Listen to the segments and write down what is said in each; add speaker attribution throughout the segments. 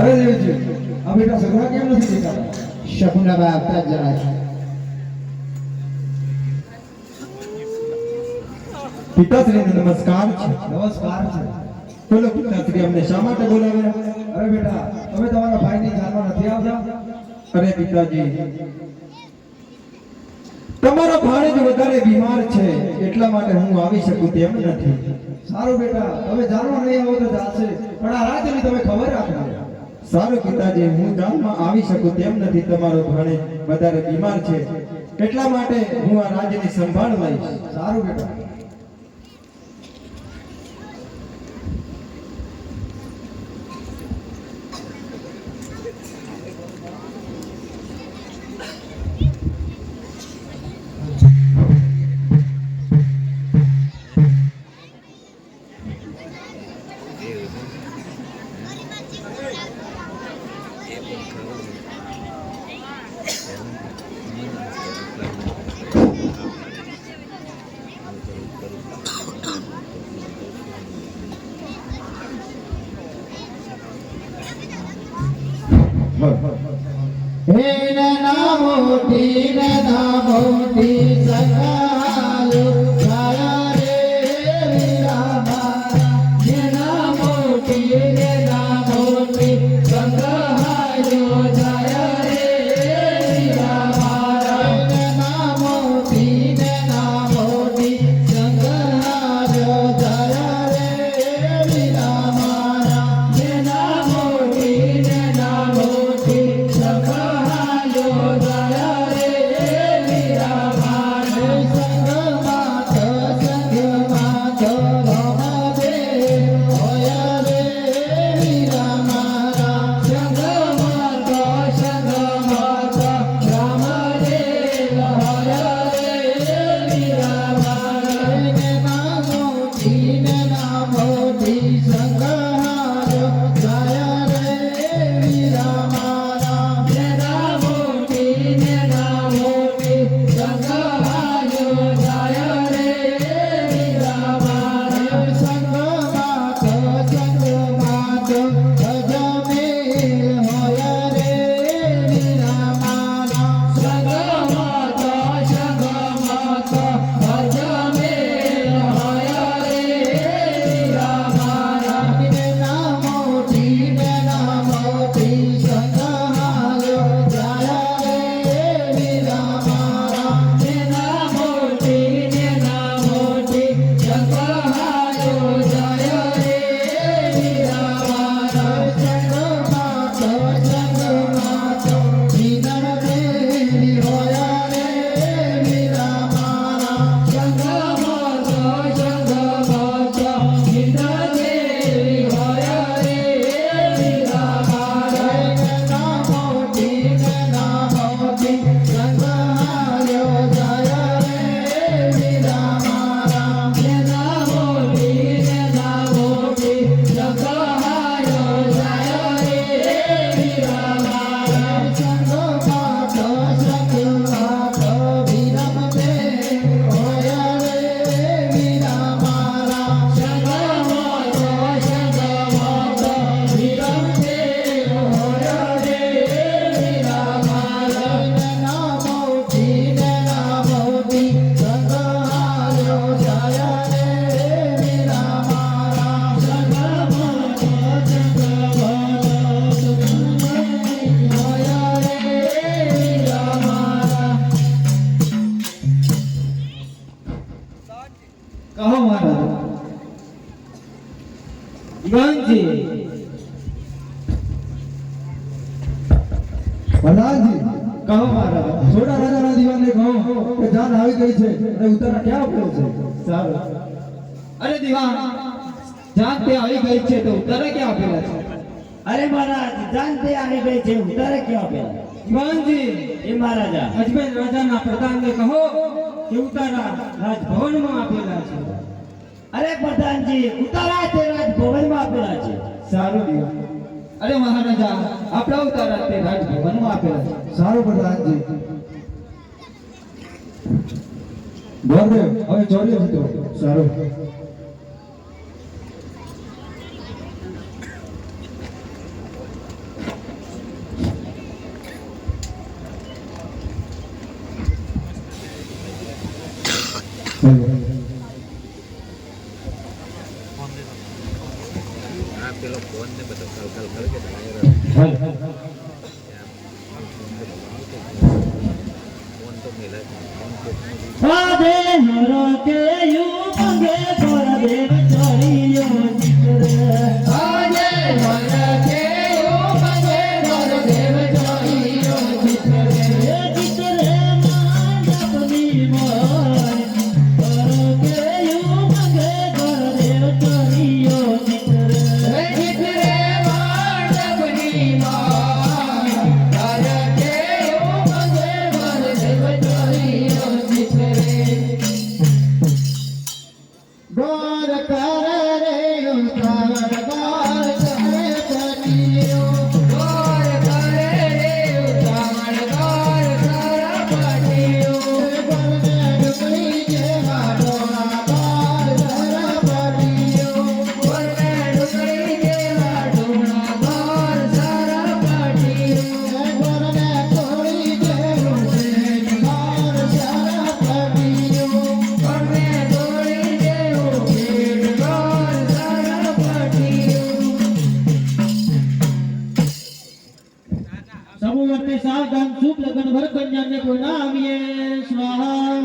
Speaker 1: અરે દેવજી, આ બેટા સગડા કેમ નથી દેખાતા?
Speaker 2: શકુનાબા આવતા જ જરા છે.
Speaker 3: પિતાશ્રીને નમસ્કાર છે.
Speaker 1: નમસ્કાર છે.
Speaker 3: બોલો પિતાશ્રી, અમને શા માટે બોલાવ્યા?
Speaker 1: અરે બેટા, તમે તમારા ભાઈની જાનમાં નથી આવતા?
Speaker 3: અરે પિતાજી, તમારો ભાણેજ વધારે બીમાર છે એટલા માટે હું આવી શકું તેમ નથી.
Speaker 1: સારું બેટા, તમે જાનમાં નહીં આવો તો ચાલશે, પણ આ રાજ્યની તમે ખબર રાખજો.
Speaker 3: સારું પિતાજી, હું જાનમાં આવી શકું તેમ નથી. તમારો ભાણેજ વધારે બીમાર છે એટલા માટે હું આ રાજ્યની સંભાળ લઈશ.
Speaker 1: સારું બેટા.
Speaker 2: હે ના મોટી સગાયો છાયા રે વીરામા. હે ના મોટી સગાયો છાયા રે વીરામા. હે ના મોટી સગાયો છાયા રે વીરામા. હે ના મોટી
Speaker 1: પ્રધાનજી, કહો મહારાજ. સોડા રાજાના દીવાને કહો કે જાન આવી ગઈ છે અને ઉતારા ક્યાં ઉતરે છે?
Speaker 4: સારું. અરે દીવાન, જાન તે આવી ગઈ છે તો ઉતારે ક્યાં આપેલા છે?
Speaker 5: અરે મહારાજ, જાન તે આવી ગઈ છે, ઉતારે ક્યાં આપેલા?
Speaker 4: દીવાનજી,
Speaker 5: એ મહારાજા,
Speaker 4: અજમેર રાજાના પ્રધાનને કહો કે ઉતારા રાજભવનમાં આપેલા છે.
Speaker 5: અરે પ્રધાનજી, ઉતારા તે રાજભવનમાં આપેલા છે.
Speaker 4: સારું દીવાન. અરે મહારાજા, આપણા ઉતારા તે રાજભવનમાં આપેલા છે.
Speaker 1: સારું પ્રધાનજી. ગોરદેવ, હવે ચોર્ય હતો. સારું.
Speaker 5: રાધે હર કે યુ મંગે પર દેવ ચરિયો ચિત્રે
Speaker 2: આજે વર કે ઓ મંગે વર દેવ જોઈયો ચિત્રે
Speaker 5: ચિત્રે માંડપની મોર પર કે યુ મંગે પર દેવ ચરિયો ચિત્રે
Speaker 2: ચિત્રે માંડપની માર વર કે ઓ મંગે વર દેવ જોઈયો ચિત્રે
Speaker 5: ગોર કરે રે ઉતાવળ ગોર કરે પતિયો
Speaker 2: ગોર કરે રે ઉતાવળ ગોર સારા પાટીઓ
Speaker 5: ગોરને ડુકડી જેવા ડોળા ગોર સારા પતિયો
Speaker 2: ગોરને ડુકડી જેવા ડોળા ગોર સારા પાટીઓ
Speaker 5: ગોરને કોળી જેવું છે ગોર સારા પતિયો
Speaker 2: ગોરને દોડી જેવું ભીડ ગોર સારા પાટીઓ
Speaker 5: સમૂહ વર્તે સાવધાન શુભ લગ્ન ભર કન્યાને કોઈ ના આવીએ સ્વાહા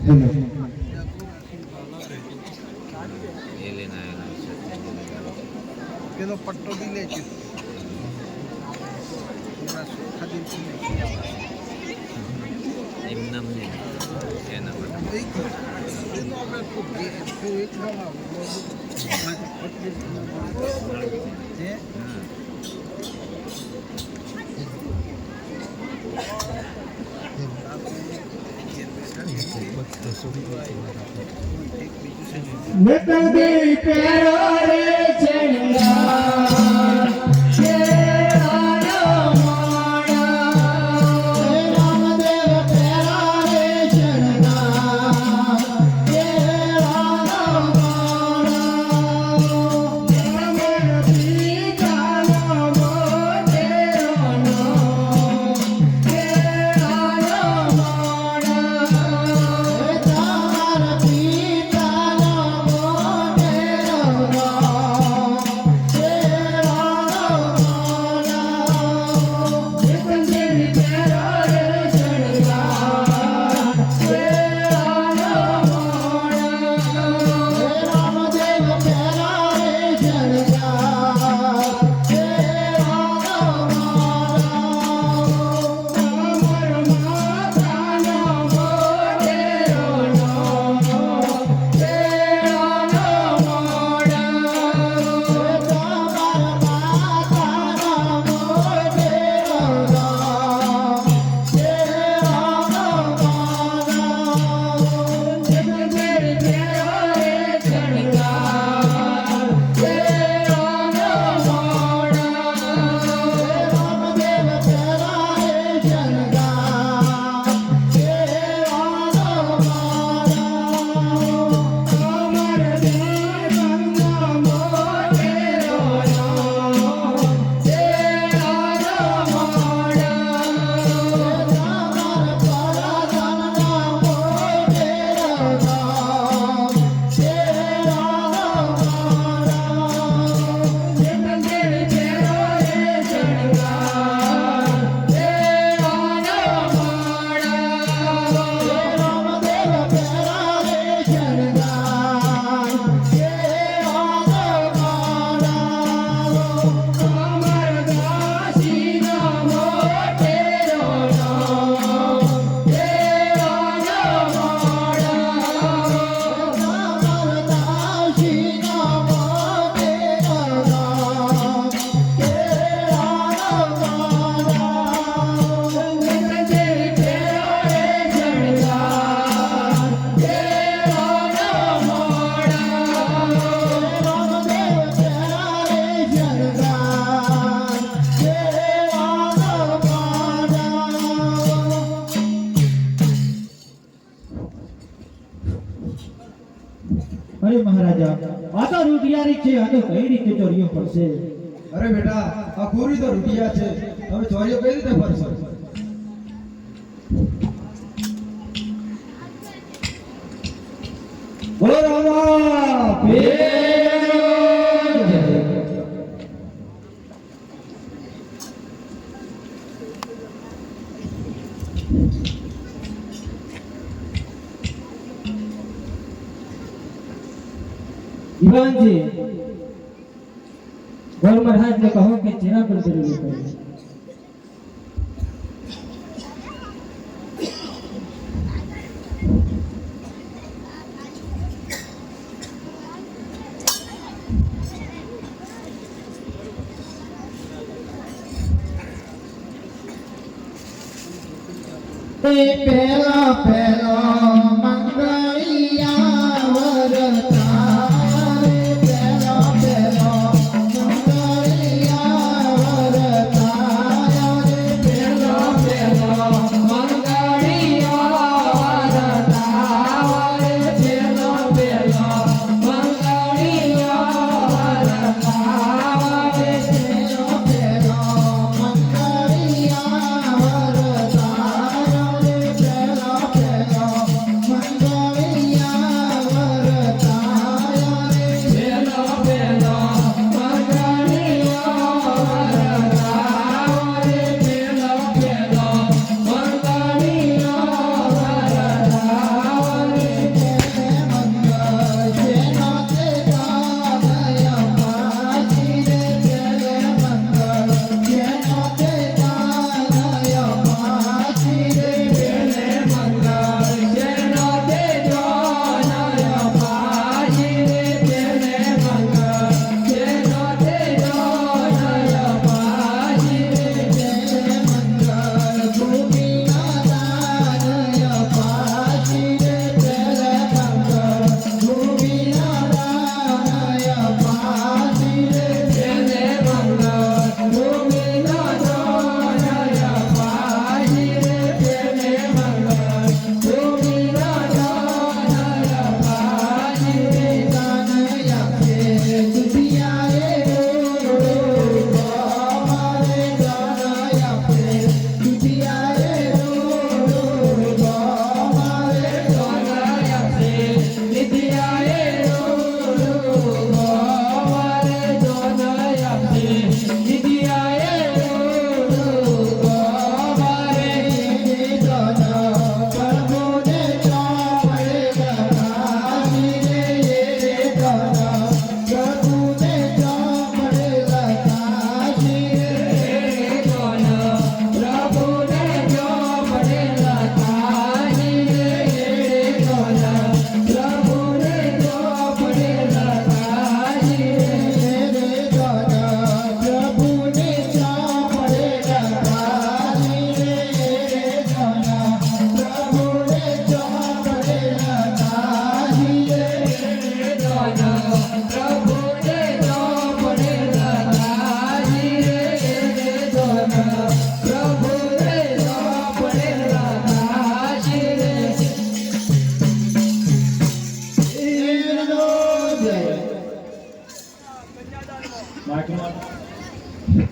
Speaker 1: હેલો હેલો
Speaker 6: પેલો પટ્ટો બી લે છે થોડા સોખા દિવસથી લે એનો આપણે ખૂબ એકદમ હે
Speaker 5: મેતંદી પેરો રે ચંગા શેરાનો મોણા રામદેવ પેરા રે ચંગા શેરાનો મોણા રામદેવ પીતાનો મોટેરોનો શેરાનો મોણા તારા પિતાનો મોટેરોનો રાજા આ તો રૂપિયારી છે આ તો કઈ રીતે ચોરીઓ પડશે
Speaker 1: અરે બેટા આ પૂરી તો રૂપિયા છે તમે ચોરીઓ કઈ રીતે ફરશો બોલો રામા
Speaker 5: દીવાનજી ગોર મહારાજ ને કહો કે જેના પર જરૂરી પડે
Speaker 2: પેલા પેલા મંગળિયા વરતા પેલા પેલા મંગળિયા વરતા પેલા પેલા મંગળિયા વરતા પેલા પેલા મંગળિયા વરતા પેલા પેલા મંગળિયા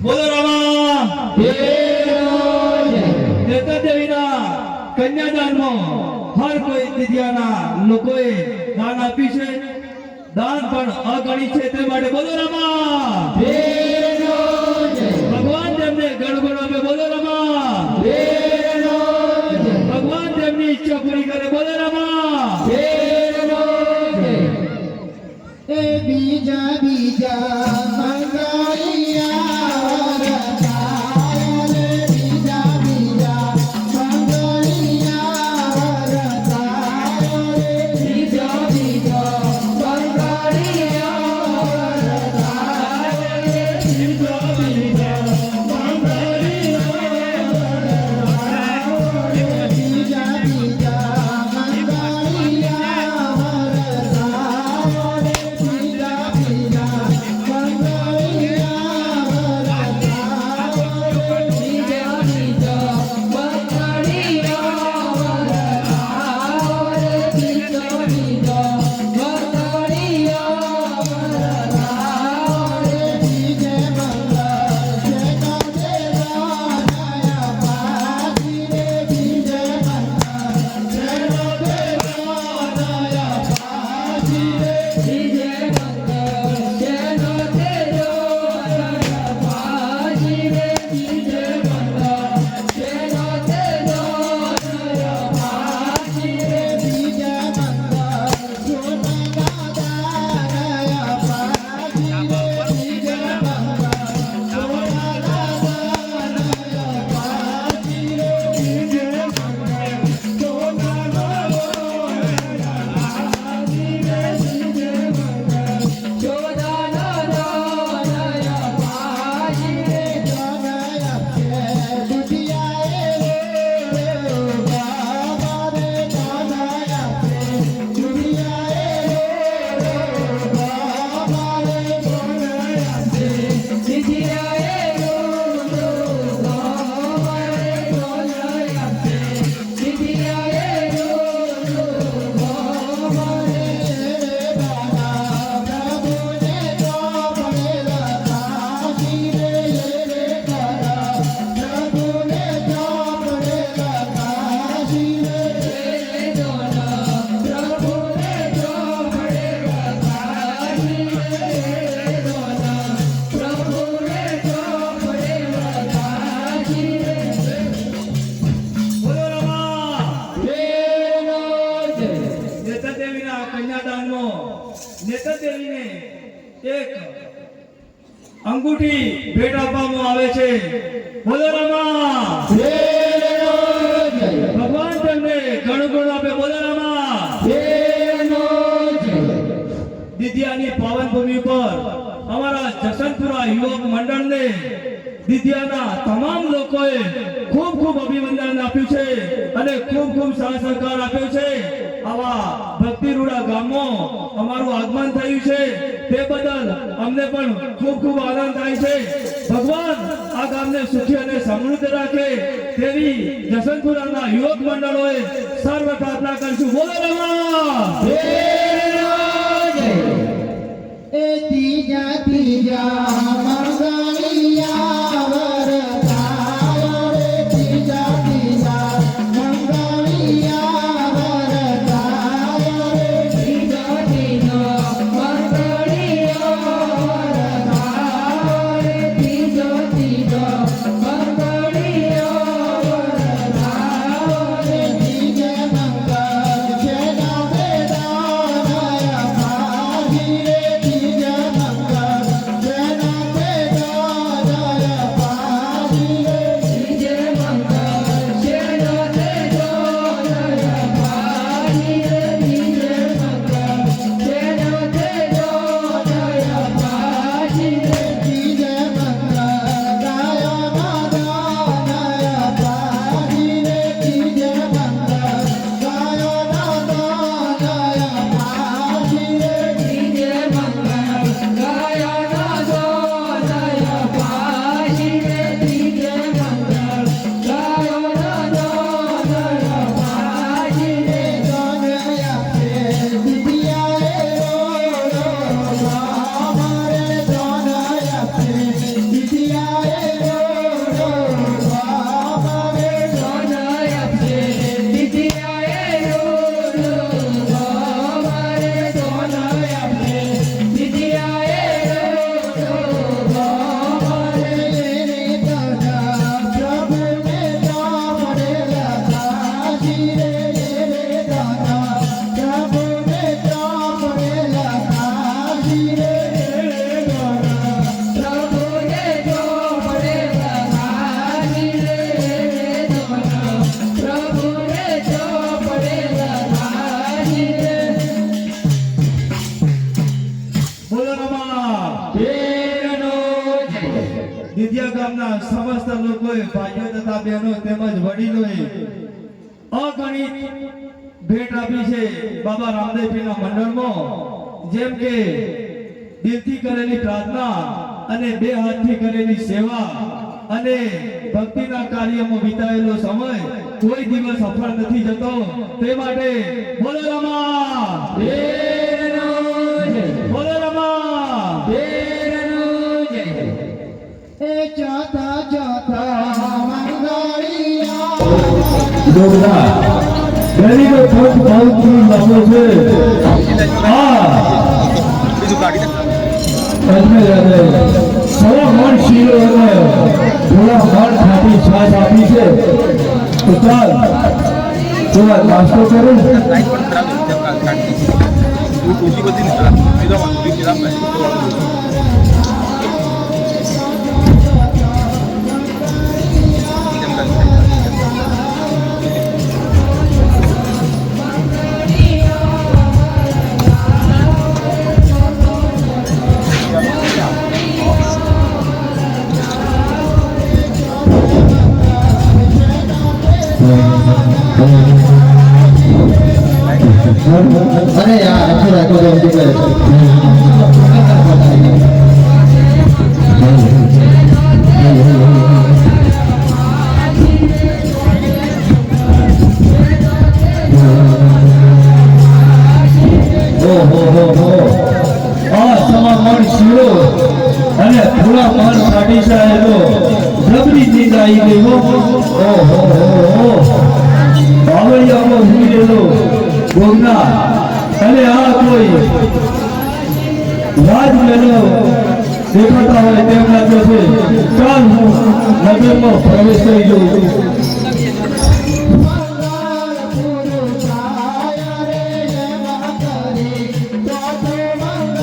Speaker 5: બોલો રામા દેતા દેવીના કન્યાદાનમાં હર કોઈ દિદ્યાના લોકોએ દાન આપ્યું છે દાન પણ અગણિત છે તે માટે બોલો રામા ભગવાન તેમને ગણગણ આપે બોલો રામા ભગવાન તેમની ઈચ્છા પૂરી કરે બોલો રામા
Speaker 2: બીજા બીજા મંગળિયા
Speaker 5: શેતર દેવીને એક અંગૂઠી ભેટ આપવામાં આવે છે. બોલો રમા. ભગવાન તેમને ઘણું ઘણું આપે. બોલો રમા. દિદ્યાની પાવન ભૂમિ પર અમારા જસનપુરા યુવક મંડળને દિદ્યાના તમામ લોકોએ ખૂબ ખૂબ અભિનંદન આપ્યું છે અને ખૂબ ખૂબ સાથ સહકાર આપ્યો છે. આવા ભક્તિરૂડા ગામમાં અમારું આગમન થયું છે તે બદલ અમને પણ ખૂબ ખૂબ આનંદ થાય છે. ભગવાન આ ગામને સુખી અને સમૃદ્ધ રાખે તેવી જસનપુરાના યુવક મંડળોએ સર્વ પ્રાર્થના કરીશું. બોલો રમા.
Speaker 2: એ ત્રીજા મંગળિયા વરતાય રે ત્રીજા મંગળિયા વરતાય રે ત્રીજા મંગળિયા વરતાય રે ત્રીજા મંગળિયા વરતાય રે ત્રીજે મંગળ છે ના વેદાય પાજી રે
Speaker 5: દિદ્યા ગામના સમસ્ત લોકોએ ભાઈઓ તથા બહેનો તેમજ વડીલોએ અગણિત ભેટ આપી છે બાબા રામદેવજીના મંડળમાં. જેમ કે દિલથી કરેલી પ્રાર્થના અને બે હાથથી કરેલી સેવા અને ભક્તિના કાર્યમાં વિતાયેલો સમય કોઈ દિવસ સફળ નથી જતો. તે માટે બોલો રમા. બોલો રમા.
Speaker 2: એ ચોથા મંગળિયા
Speaker 5: ગરીબો ખર્ચ બહુ લાંબો છે. સવા મણ શીરો અને થોડા મણ ખાટી છાશ આપી છે. તો ચાલ થોડા નાસ્તો કરું.
Speaker 1: અરે યાર अच्छे रखो तो हमको करे મણ શીરો અને થોડા મણ કાઢી સાહેલો જબરી નીંદ આવી ગઈ. બાવળિયામાં ભૂલી ગયેલો ગોગના અને આ કોઈ રાજ મેલો દેખાતા હોય તેમ લાગે છે. ચાલ હું નગરમાં પ્રવેશ કરી લઉં.
Speaker 2: મંગળ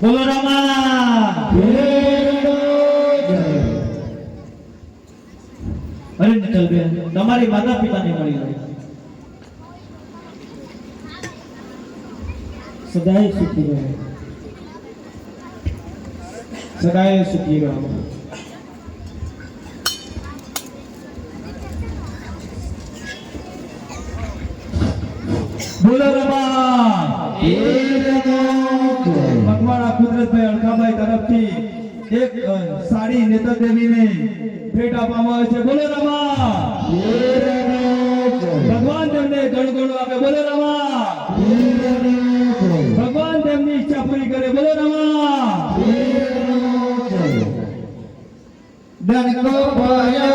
Speaker 5: બોલો રામા.
Speaker 4: અરે નિકલબેન, તમારી માતા પિતાને મળી લો. સદાય સુખી રહો, સદાય સુખી રહો.
Speaker 5: બોલો રામા. ભગવાન આ કુદરતભાઈ અલકાભાઈ તરફથી એક સાડી નેતા દેવીને ભેટ આપવામાં આવે છે. બોલો રામા. ભગવાન તેમને ગણગણો આપે. બોલો રામા. ભગવાન તેમની ઈચ્છા પૂરી કરે. બોલો રામા.
Speaker 2: ડંકો ભયો